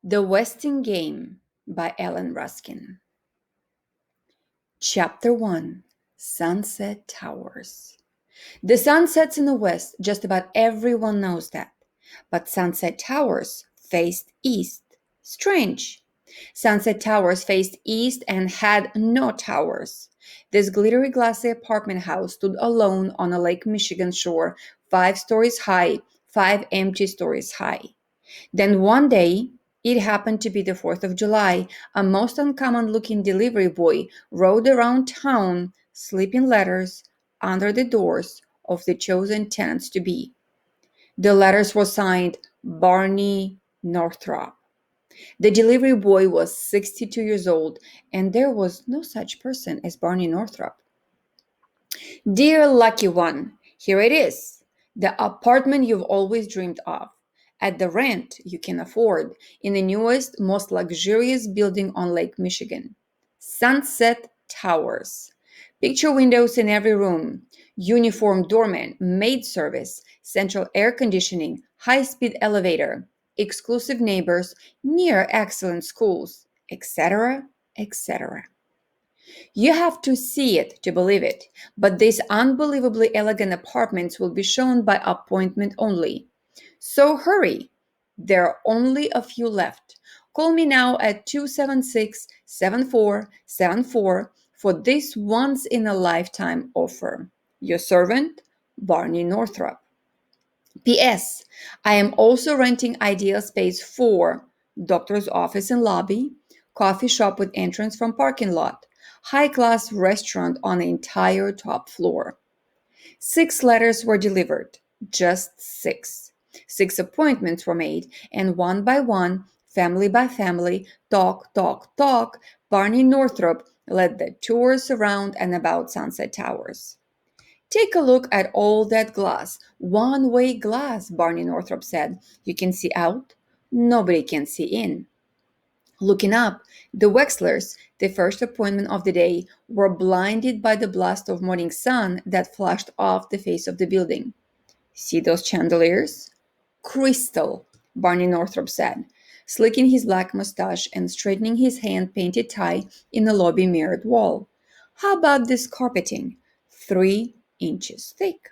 The Westing Game by Ellen Ruskin. Chapter 1. Sunset Towers. The sun sets in the west, just about everyone knows that. But Sunset Towers faced east. Strange. Sunset Towers faced east and had no towers. This glittery glassy apartment house stood alone on a Lake Michigan shore, 5 stories high, 5 empty stories high. Then one day, it happened to be the 4th of July, a most uncommon looking delivery boy rode around town slipping letters under the doors of the chosen tenants to be. The letters were signed Barney Northrop. The delivery boy was 62 years old, and there was no such person as Barney Northrop. Dear lucky one, here it is. The apartment you've always dreamed of. At the rent you can afford, in the newest, most luxurious building on Lake Michigan. Sunset Towers. Picture windows in every room, uniformed doorman, maid service, central air conditioning, high speed elevator, exclusive neighbors, near excellent schools, etc., etc. You have to see it to believe it, but these unbelievably elegant apartments will be shown by appointment only. So hurry, there are only a few left. Call me now at 276 7474 for this once in a lifetime offer. Your servant, Barney Northrop. P.S. I am also renting ideal space for doctor's office and lobby, coffee shop with entrance from parking lot, high class restaurant on the entire top floor. 6 letters were delivered, just six. 6 appointments were made, and one by one, family by family, talk, talk, talk, Barney Northrop led the tours around and about Sunset Towers. Take a look at all that glass. One way glass, Barney Northrop said. You can see out, nobody can see in. Looking up, the Wexlers, the first appointment of the day, were blinded by the blast of morning sun that flashed off the face of the building. See those chandeliers? Crystal, Barney Northrop said, slicking his black mustache and straightening his hand painted tie in the lobby mirrored wall. How about this carpeting? 3 inches thick.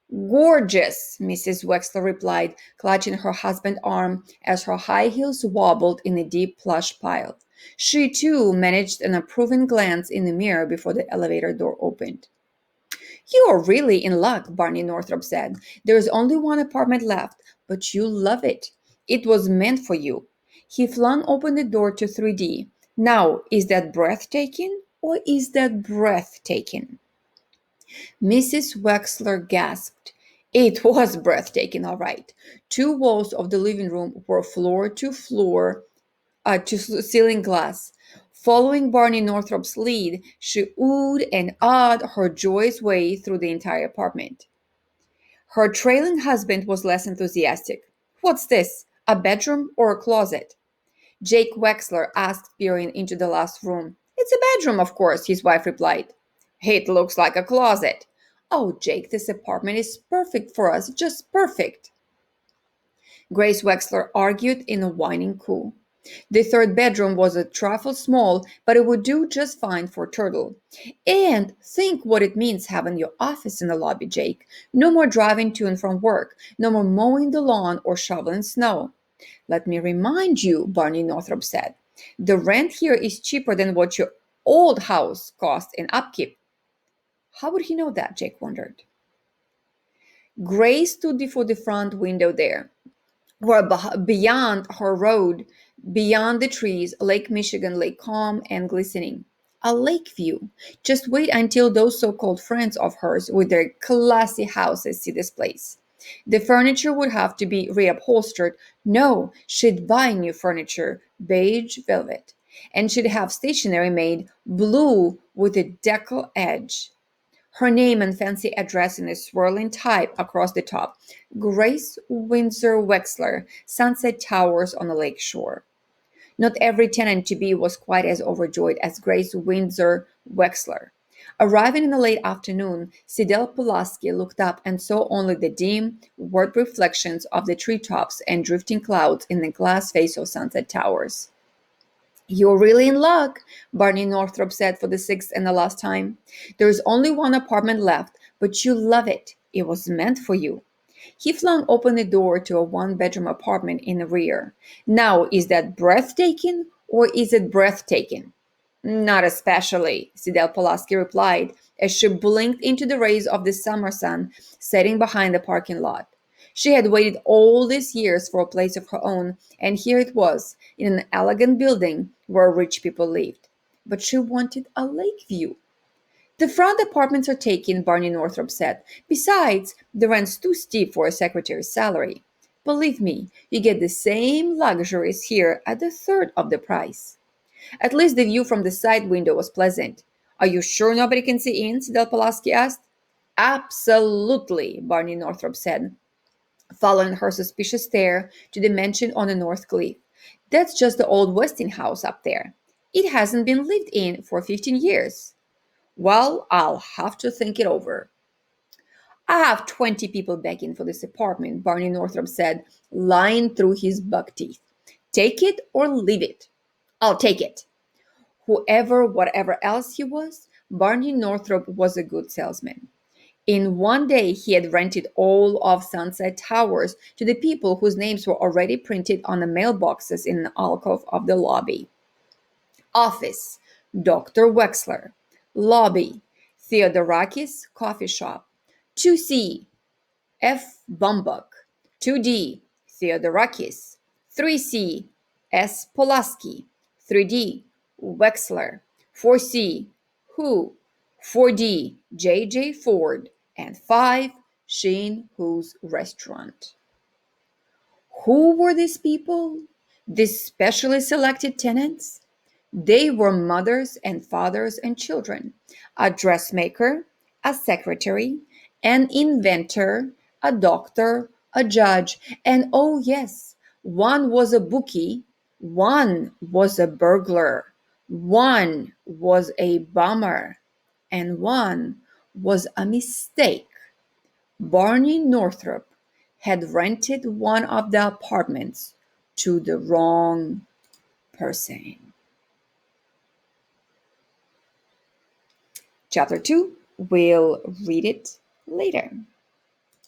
Gorgeous, Mrs. Wexler replied, clutching her husband's arm as her high heels wobbled in a deep plush pile. She, too, managed an approving glance in the mirror before the elevator door opened. You are really in luck, Barney Northrop said. There is only one apartment left, but you'll love it. It was meant for you. He flung open the door to 3D. Now, is that breathtaking or is that breathtaking? Mrs. Wexler gasped. It was breathtaking, all right. 2 walls of the living room were floor to ceiling glass. Following Barney Northrop's lead, she oohed and awed her joyous way through the entire apartment. Her trailing husband was less enthusiastic. What's this? A bedroom or a closet? Jake Wexler asked, peering into the last room. It's a bedroom, of course, his wife replied. It looks like a closet. Oh, Jake, this apartment is perfect for us, just perfect. Grace Wexler argued in a whining coo. The third bedroom was a trifle small, but it would do just fine for Turtle. And think what it means having your office in the lobby, Jake. No more driving to and from work, no more mowing the lawn or shoveling snow. Let me remind you, Barney Northrop said, the rent here is cheaper than what your old house cost in upkeep. How would he know that? Jake wondered. Grace stood before the front window there, where beyond her road, beyond the trees, Lake Michigan lay calm and glistening. A lake view. Just wait until those so-called friends of hers with their classy houses see this place. The furniture would have to be reupholstered. No, she'd buy new furniture, beige velvet. And she'd have stationery made blue with a decal edge. Her name and fancy address in a swirling type across the top. Grace Windsor Wexler, Sunset Towers on the lake shore. Not every tenant to be was quite as overjoyed as Grace Windsor Wexler. Arriving in the late afternoon, Sidel Pulaski looked up and saw only the dim, warped reflections of the treetops and drifting clouds in the glass face of Sunset Towers. "You're really in luck," Barney Northrop said for the sixth and the last time. "There's only one apartment left, but you love it. It was meant for you." He flung open the door to a one-bedroom apartment in the rear. "Now, is that breathtaking or is it breathtaking?" "Not especially," Sidel Pulaski replied as she blinked into the rays of the summer sun setting behind the parking lot. She had waited all these years for a place of her own, and here it was, in an elegant building where rich people lived. But she wanted a lake view. "The front apartments are taken," Barney Northrop said. "Besides, the rent's too steep for a secretary's salary. Believe me, you get the same luxuries here at a third of the price." At least the view from the side window was pleasant. "Are you sure nobody can see in?" Sidel Pulaski asked. "Absolutely," Barney Northrop said, following her suspicious stare to the mansion on the north cliff. "That's just the old Westinghouse up there. It hasn't been lived in for 15 years. Well, I'll have to think it over." "I have 20 people begging for this apartment," Barney Northrop said, lying through his buck teeth. "Take it or leave it." "I'll take it." Whoever, whatever else he was, Barney Northrop was a good salesman. In one day, he had rented all of Sunset Towers to the people whose names were already printed on the mailboxes in the alcove of the lobby. Office, Dr. Wexler. Lobby, Theodorakis Coffee Shop. 2C, F. Bumbuk. 2D, Theodorakis. 3C, S. Pulaski. 3D, Wexler. 4C, Who. 4D, J. Ford. And 5, Sheen Who's Restaurant. Who were these people? These specially selected tenants? They were mothers and fathers and children, a dressmaker, a secretary, an inventor, a doctor, a judge, and oh, yes, one was a bookie, one was a burglar, one was a bummer, and one was a mistake. Barney Northrop had rented one of the apartments to the wrong person. Chapter 2, we'll read it later.